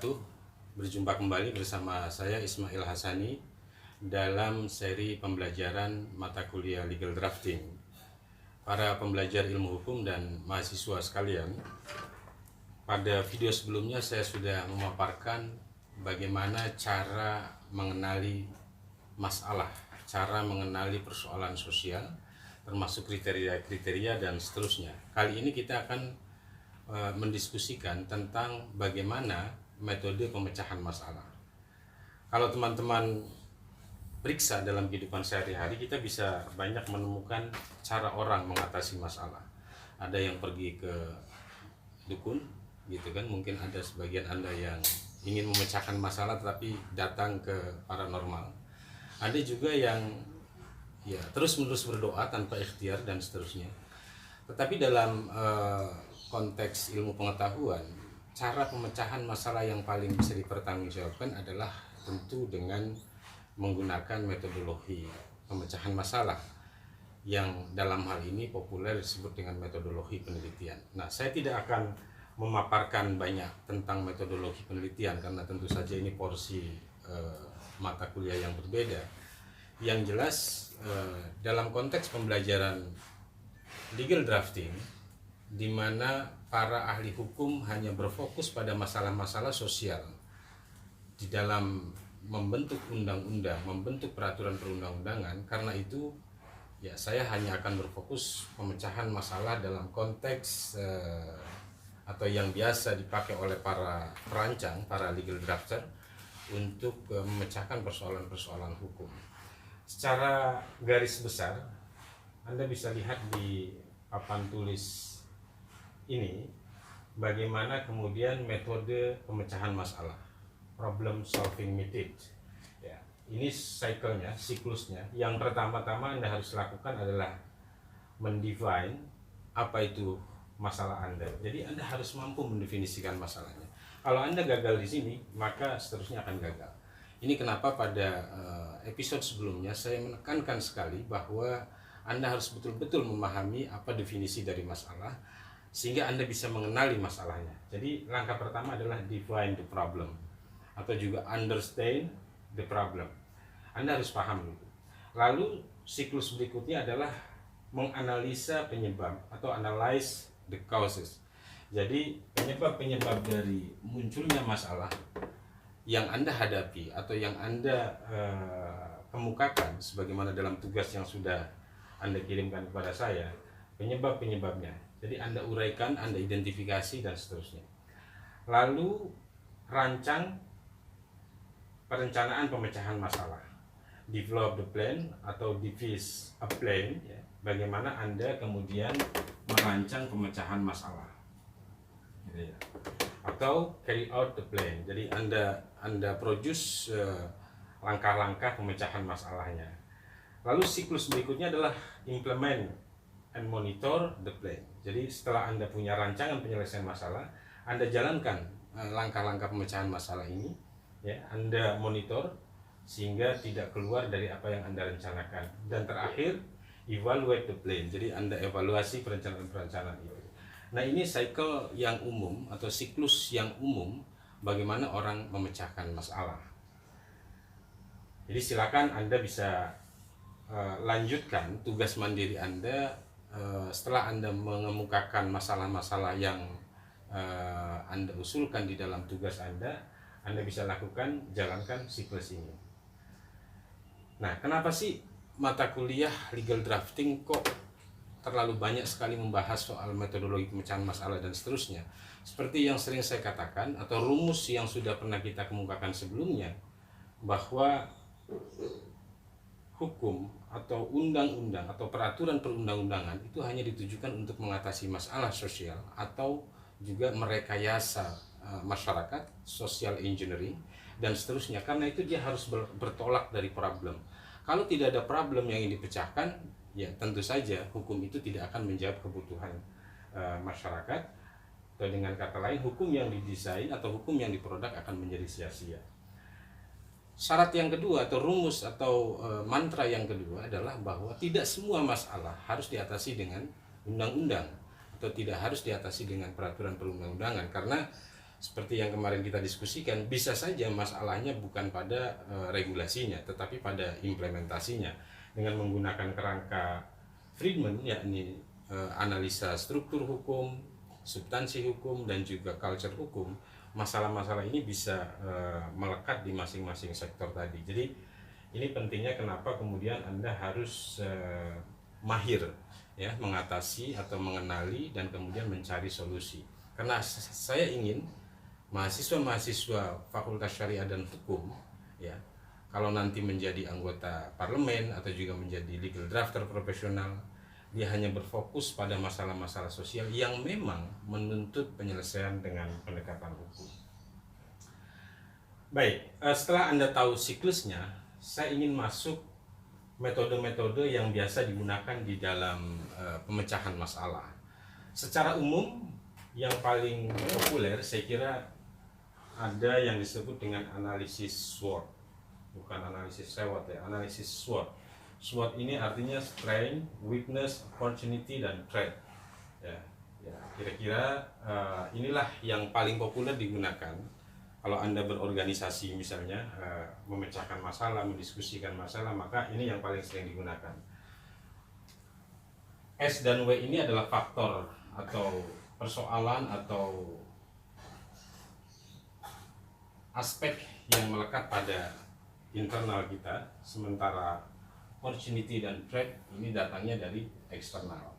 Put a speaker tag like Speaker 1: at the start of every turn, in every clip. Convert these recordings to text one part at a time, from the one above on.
Speaker 1: wabarakatuh. Berjumpa kembali bersama saya Ismail Hasani dalam seri pembelajaran mata kuliah Legal Drafting. Para pembelajar ilmu hukum dan mahasiswa sekalian, pada video sebelumnya saya sudah memaparkan bagaimana cara mengenali masalah, cara mengenali persoalan sosial, termasuk kriteria-kriteria dan seterusnya. Kali ini kita akan mendiskusikan tentang bagaimana metode pemecahan masalah. Kalau teman-teman periksa dalam kehidupan sehari-hari, kita bisa banyak menemukan cara orang mengatasi masalah. Ada yang pergi ke dukun, gitu kan? Mungkin ada sebagian Anda yang ingin memecahkan masalah tetapi datang ke paranormal. Ada juga yang terus-menerus berdoa tanpa ikhtiar dan seterusnya. Tetapi dalam konteks ilmu pengetahuan, cara pemecahan masalah yang paling bisa dipertanggungjawabkan adalah tentu dengan menggunakan metodologi pemecahan masalah yang dalam hal ini populer disebut dengan metodologi penelitian. Nah, saya tidak akan memaparkan banyak tentang metodologi penelitian karena tentu saja ini porsi mata kuliah yang berbeda. Yang jelas dalam konteks pembelajaran legal drafting, di mana para ahli hukum hanya berfokus pada masalah-masalah sosial di dalam membentuk undang-undang, membentuk peraturan perundang-undangan. Karena itu saya hanya akan berfokus pemecahan masalah dalam konteks atau yang biasa dipakai oleh para perancang, para legal drafter untuk memecahkan persoalan-persoalan hukum. Secara garis besar, Anda bisa lihat di papan tulis ini bagaimana kemudian metode pemecahan masalah, problem solving method. Ya, ini cycle-nya, siklusnya. Yang pertama-tama Anda harus lakukan adalah mendefine apa itu masalah Anda. Jadi Anda harus mampu mendefinisikan masalahnya. Kalau Anda gagal di sini, maka seterusnya akan gagal. Ini kenapa pada episode sebelumnya saya menekankan sekali bahwa Anda harus betul-betul memahami apa definisi dari masalah sehingga Anda bisa mengenali masalahnya. Jadi langkah pertama adalah define the problem atau juga understand the problem. Anda harus paham itu. Lalu siklus berikutnya adalah menganalisa penyebab atau analyze the causes. Jadi penyebab-penyebab dari munculnya masalah yang Anda hadapi atau yang Anda kemukakan sebagaimana dalam tugas yang sudah Anda kirimkan kepada saya, penyebab-penyebabnya. Jadi Anda uraikan, Anda identifikasi dan seterusnya. Lalu rancang perencanaan pemecahan masalah. Develop the plan atau devise a plan, ya, bagaimana Anda kemudian merancang pemecahan masalah. Gitu ya. Atau carry out the plan. Jadi Anda produce langkah-langkah pemecahan masalahnya. Lalu siklus berikutnya adalah implement and monitor the plan. Jadi setelah Anda punya rancangan penyelesaian masalah, Anda jalankan langkah-langkah pemecahan masalah ini, ya, Anda monitor sehingga tidak keluar dari apa yang Anda rencanakan. Dan terakhir, evaluate the plan. Jadi Anda evaluasi perencanaan-perencanaan itu. Nah, ini cycle yang umum atau siklus yang umum bagaimana orang memecahkan masalah. Jadi silakan Anda bisa lanjutkan tugas mandiri Anda setelah Anda mengemukakan masalah-masalah yang Anda usulkan di dalam tugas Anda bisa lakukan, jalankan siklus ini. Nah, kenapa sih mata kuliah legal drafting kok terlalu banyak sekali membahas soal metodologi pemecahan masalah dan seterusnya? Seperti yang sering saya katakan atau rumus yang sudah pernah kita kemukakan sebelumnya, bahwa hukum atau undang-undang atau peraturan perundang-undangan itu hanya ditujukan untuk mengatasi masalah sosial atau juga merekayasa masyarakat, social engineering dan seterusnya. Karena itu dia harus bertolak dari problem. Kalau tidak ada problem yang ingin dipecahkan, ya tentu saja hukum itu tidak akan menjawab kebutuhan masyarakat. Atau dengan kata lain, hukum yang didesain atau hukum yang diproduk akan menjadi sia-sia. Syarat yang kedua atau rumus atau mantra yang kedua adalah bahwa tidak semua masalah harus diatasi dengan undang-undang atau tidak harus diatasi dengan peraturan perundang-undangan, karena seperti yang kemarin kita diskusikan, bisa saja masalahnya bukan pada regulasinya, tetapi pada implementasinya. Dengan menggunakan kerangka Friedman, yakni analisa struktur hukum, substansi hukum, dan juga culture hukum, masalah-masalah ini bisa melekat di masing-masing sektor tadi. Jadi ini pentingnya kenapa kemudian Anda harus mahir ya mengatasi atau mengenali dan kemudian mencari solusi. Karena saya ingin mahasiswa-mahasiswa Fakultas Syariah dan Hukum ya, kalau nanti menjadi anggota parlemen atau juga menjadi legal drafter profesional, dia hanya berfokus pada masalah-masalah sosial yang memang menuntut penyelesaian dengan pendekatan hukum. Baik, setelah Anda tahu siklusnya, saya ingin masuk metode-metode yang biasa digunakan di dalam pemecahan masalah. Secara umum, yang paling populer saya kira ada yang disebut dengan analisis SWOT. Bukan analisis SWOT ya, analisis SWOT. SWOT ini artinya strength, weakness, opportunity, dan threat. Ya, kira-kira inilah yang paling populer digunakan kalau Anda berorganisasi misalnya, memecahkan masalah, mendiskusikan masalah, maka ini yang paling sering digunakan. S dan W ini adalah faktor atau persoalan atau aspek yang melekat pada internal kita, sementara opportunity dan threat ini datangnya dari eksternal.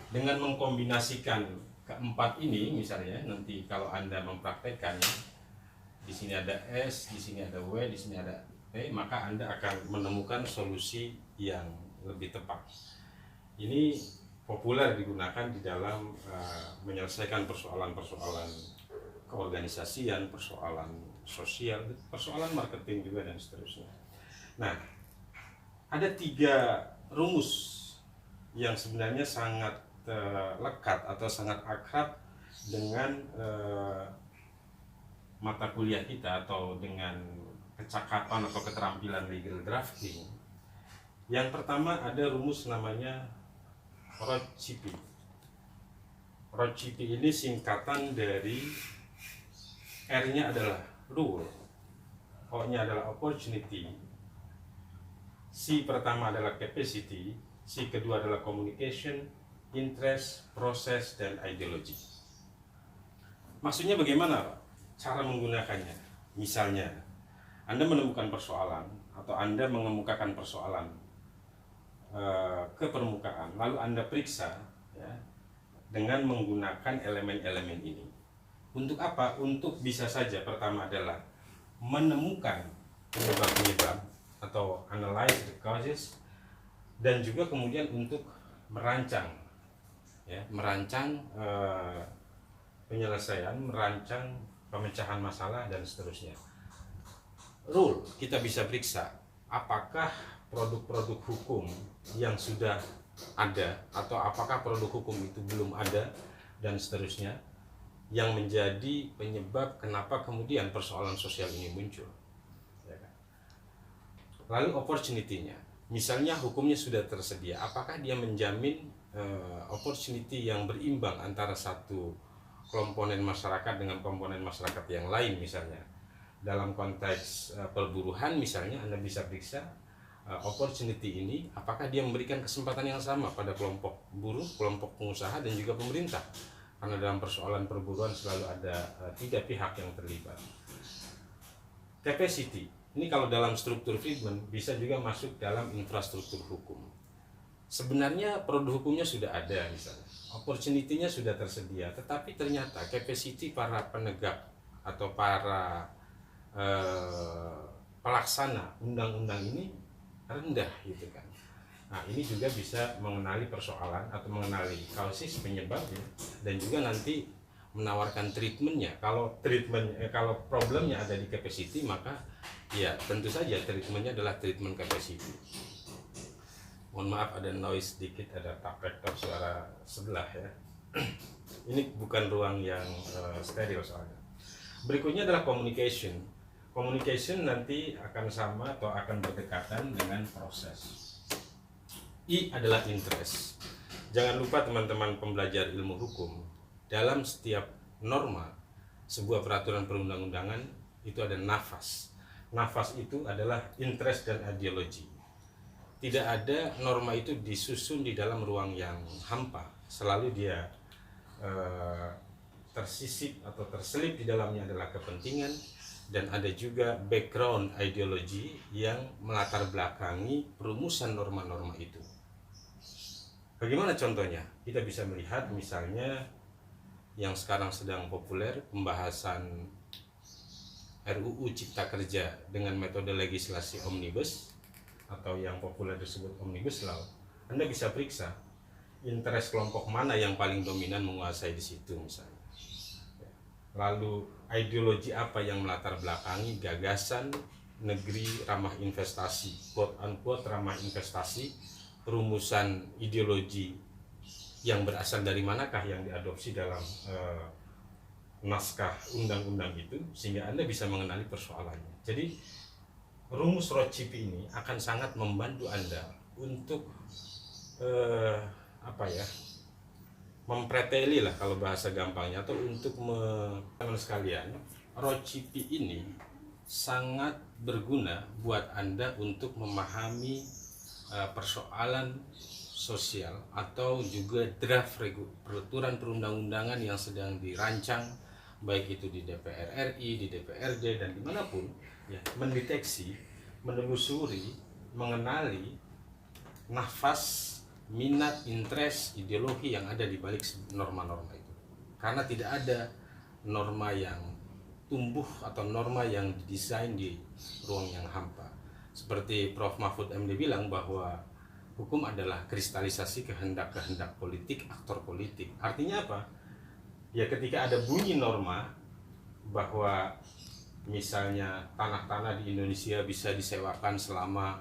Speaker 1: Dengan mengkombinasikan keempat ini, misalnya nanti kalau Anda mempraktekkannya, di sini ada S, di sini ada W, di sini ada P, maka Anda akan menemukan solusi yang lebih tepat. Ini populer digunakan di dalam menyelesaikan persoalan-persoalan keorganisasian, persoalan sosial, persoalan marketing juga, dan seterusnya. Nah, ada 3 rumus yang sebenarnya sangat lekat atau sangat akrab dengan mata kuliah kita atau dengan kecakapan atau keterampilan legal drafting. Yang pertama ada rumus namanya ROCP. ROCP ini singkatan dari R-nya adalah rule, O-nya adalah opportunity, C pertama adalah capacity, C kedua adalah communication, interest, proses, dan ideology. Maksudnya bagaimana, Pak? Cara menggunakannya? Misalnya, Anda menemukan persoalan atau Anda mengemukakan persoalan ke permukaan, lalu Anda periksa ya, dengan menggunakan elemen-elemen ini. Untuk apa? Untuk bisa saja pertama adalah menemukan penyebab-penyebab atau analyze the causes, dan juga kemudian untuk merancang ya, merancang penyelesaian, merancang pemecahan masalah, dan seterusnya. Rule, kita bisa periksa apakah produk-produk hukum yang sudah ada atau apakah produk hukum itu belum ada, dan seterusnya, yang menjadi penyebab kenapa kemudian persoalan sosial ini muncul. Lalu opportunity-nya, misalnya hukumnya sudah tersedia, apakah dia menjamin opportunity yang berimbang antara satu komponen masyarakat dengan komponen masyarakat yang lain. Misalnya dalam konteks perburuhan misalnya, Anda bisa periksa opportunity ini apakah dia memberikan kesempatan yang sama pada kelompok buruh, kelompok pengusaha, dan juga pemerintah. Karena dalam persoalan perburuan selalu ada 3 pihak yang terlibat. Capacity, ini kalau dalam struktur Friedman bisa juga masuk dalam infrastruktur hukum. Sebenarnya produk hukumnya sudah ada misalnya, opportunity-nya sudah tersedia, tetapi ternyata capacity para penegak atau para pelaksana undang-undang ini rendah gitu kan. Nah, ini juga bisa mengenali persoalan atau mengenali kausis penyebabnya, dan juga nanti menawarkan treatmentnya. Kalau kalau problemnya ada di capacity, maka ya tentu saja treatmentnya adalah treatment capacity. Mohon maaf ada noise sedikit, ada taprektor suara sebelah ya. Ini bukan ruang yang steril soalnya. Berikutnya adalah communication. Communication nanti akan sama atau akan berdekatan dengan proses. I adalah interest. Jangan lupa teman-teman pembelajar ilmu hukum, dalam setiap norma sebuah peraturan perundang-undangan itu ada nafas. Nafas itu adalah interest dan ideologi. Tidak ada norma itu disusun di dalam ruang yang hampa. Selalu dia tersisip atau terselip di dalamnya adalah kepentingan, dan ada juga background ideologi yang melatar belakangi perumusan norma-norma itu. Bagaimana contohnya? Kita bisa melihat misalnya yang sekarang sedang populer, pembahasan RUU Cipta Kerja dengan metode legislasi omnibus atau yang populer disebut omnibus law. Anda bisa periksa interest kelompok mana yang paling dominan menguasai di situ misalnya. Lalu ideologi apa yang melatar belakangi gagasan negeri ramah investasi, quote unquote ramah investasi, perumusan ideologi yang berasal dari manakah yang diadopsi dalam naskah undang-undang itu, sehingga Anda bisa mengenali persoalannya. Jadi rumus Rothschild ini akan sangat membantu Anda untuk mempreteli lah kalau bahasa gampangnya, atau untuk teman sekalian, Rothschild ini sangat berguna buat Anda untuk memahami persoalan sosial atau juga draft peraturan perundang-undangan yang sedang dirancang, baik itu di DPR RI, di DPRD, dan dimanapun, ya, mendeteksi, menelusuri, mengenali nafas, minat, interest, ideologi yang ada di balik norma-norma itu. Karena tidak ada norma yang tumbuh atau norma yang didesain di ruang yang hampa. Seperti Prof. Mahfud MD bilang bahwa hukum adalah kristalisasi kehendak-kehendak politik, aktor politik. Artinya apa? Ya, ketika ada bunyi norma bahwa misalnya tanah-tanah di Indonesia bisa disewakan selama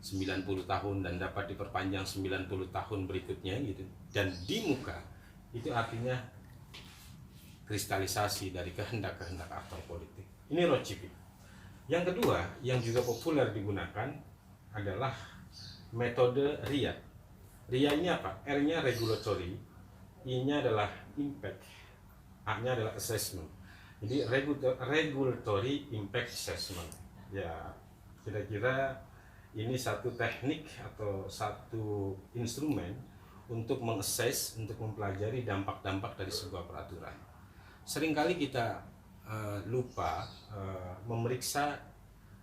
Speaker 1: 90 tahun dan dapat diperpanjang 90 tahun berikutnya gitu, dan di muka itu artinya kristalisasi dari kehendak-kehendak aktor politik. Ini Rothschild. Yang kedua yang juga populer digunakan adalah metode RIA. RIA ini apa? R-nya regulatory, I-nya adalah impact, A-nya adalah assessment. Jadi regulatory impact assessment. Ya, kira-kira ini satu teknik atau satu instrumen untuk mengakses, untuk mempelajari dampak-dampak dari sebuah peraturan. Seringkali kita lupa memeriksa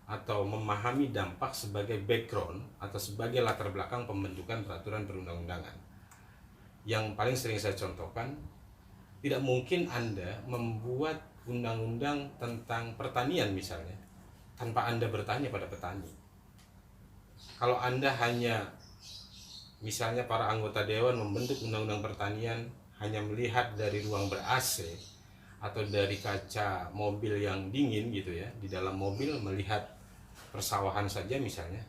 Speaker 1: atau memahami dampak sebagai background atau sebagai latar belakang pembentukan peraturan perundang-undangan. Yang paling sering saya contohkan, tidak mungkin Anda membuat undang-undang tentang pertanian misalnya tanpa Anda bertanya pada petani. Kalau Anda hanya, misalnya para anggota dewan membentuk undang-undang pertanian hanya melihat dari ruang ber-AC atau dari kaca mobil yang dingin gitu ya, di dalam mobil melihat persawahan saja misalnya,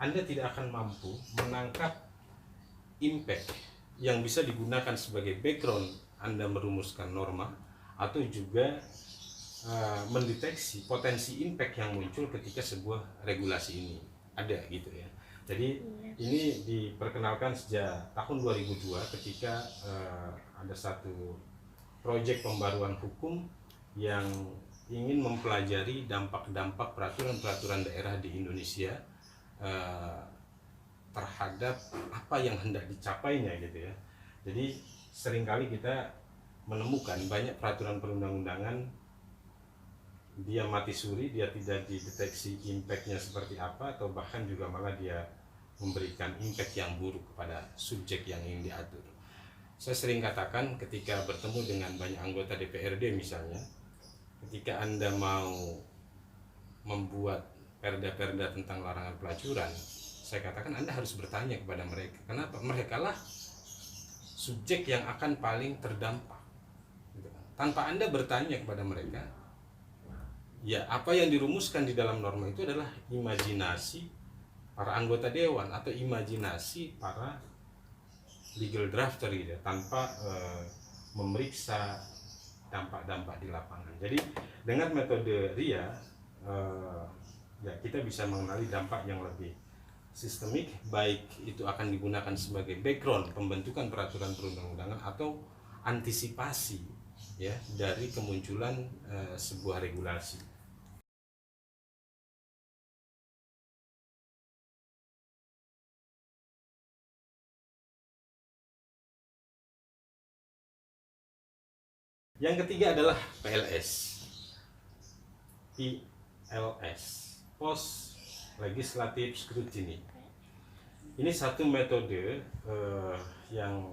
Speaker 1: Anda tidak akan mampu menangkap impact yang bisa digunakan sebagai background Anda merumuskan norma, atau juga mendeteksi potensi impact yang muncul ketika sebuah regulasi ini ada gitu ya. Jadi ini diperkenalkan sejak tahun 2002 ketika ada satu proyek pembaruan hukum yang ingin mempelajari dampak-dampak peraturan-peraturan daerah di Indonesia terhadap apa yang hendak dicapainya gitu ya. Jadi seringkali kita menemukan banyak peraturan perundang-undangan dia mati suri, dia tidak dideteksi impactnya seperti apa, atau bahkan juga malah dia memberikan impact yang buruk kepada subjek yang ingin diatur. Saya sering katakan ketika bertemu dengan banyak anggota DPRD misalnya, ketika Anda mau membuat perda-perda tentang larangan pelacuran, saya katakan Anda harus bertanya kepada mereka. Kenapa? Mereka lah subjek yang akan paling terdampak. Tanpa Anda bertanya kepada mereka, ya apa yang dirumuskan di dalam norma itu adalah imajinasi para anggota dewan atau imajinasi para legal drafter gitu, tanpa memeriksa dampak-dampak di lapangan. Jadi dengan metode RIA ya kita bisa mengenali dampak yang lebih sistemik, baik itu akan digunakan sebagai background pembentukan peraturan perundang-undangan atau antisipasi ya dari kemunculan sebuah regulasi. Yang ketiga adalah PLS. PLS, Post Legislative Scrutiny. Ini satu metode yang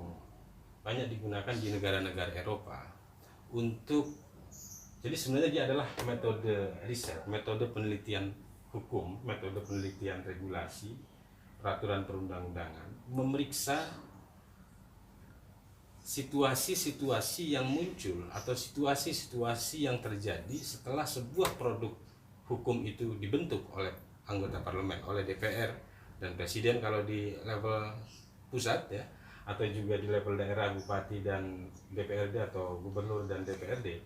Speaker 1: banyak digunakan di negara-negara Eropa untuk, jadi sebenarnya dia adalah metode riset, metode penelitian hukum, metode penelitian regulasi, peraturan perundang-undangan, memeriksa situasi-situasi yang muncul atau situasi-situasi yang terjadi setelah sebuah produk hukum itu dibentuk oleh anggota parlemen, oleh DPR dan presiden kalau di level pusat ya, atau juga di level daerah, bupati dan DPRD atau gubernur dan DPRD.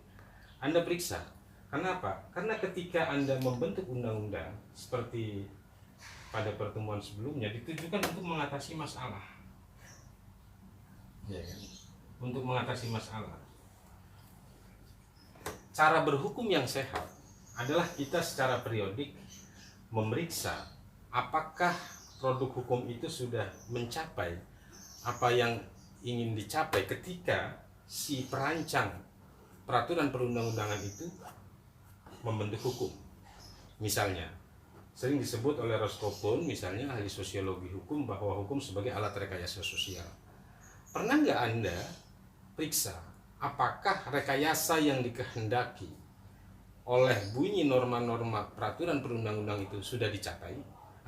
Speaker 1: Anda periksa. Kenapa? Karena ketika Anda membentuk undang-undang seperti pada pertemuan sebelumnya ditujukan untuk mengatasi masalah. Ya kan? Untuk mengatasi masalah. Cara berhukum yang sehat adalah kita secara periodik memeriksa apakah produk hukum itu sudah mencapai apa yang ingin dicapai ketika si perancang peraturan perundang-undangan itu membentuk hukum. Misalnya, sering disebut oleh Roscoe, misalnya ahli sosiologi hukum, bahwa hukum sebagai alat rekayasa sosial. Pernah nggak Anda periksa apakah rekayasa yang dikehendaki oleh bunyi norma-norma peraturan perundang-undang itu sudah dicapai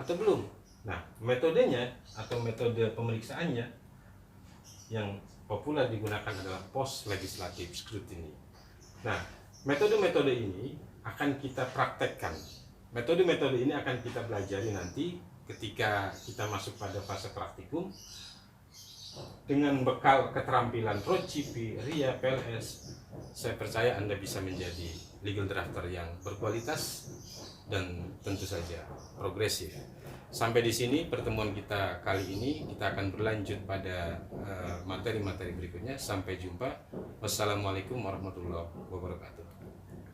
Speaker 1: atau belum? Nah, metodenya atau metode pemeriksaannya yang populer digunakan adalah post legislative scrutiny. Nah, metode-metode ini akan kita praktekkan. Metode-metode ini akan kita pelajari nanti ketika kita masuk pada fase praktikum. Dengan bekal keterampilan ProCP, RIA, PLS, saya percaya Anda bisa menjadi legal drafter yang berkualitas dan tentu saja progresif. Sampai di sini pertemuan kita kali ini. Kita akan berlanjut pada materi-materi berikutnya. Sampai jumpa. Wassalamualaikum warahmatullahi wabarakatuh.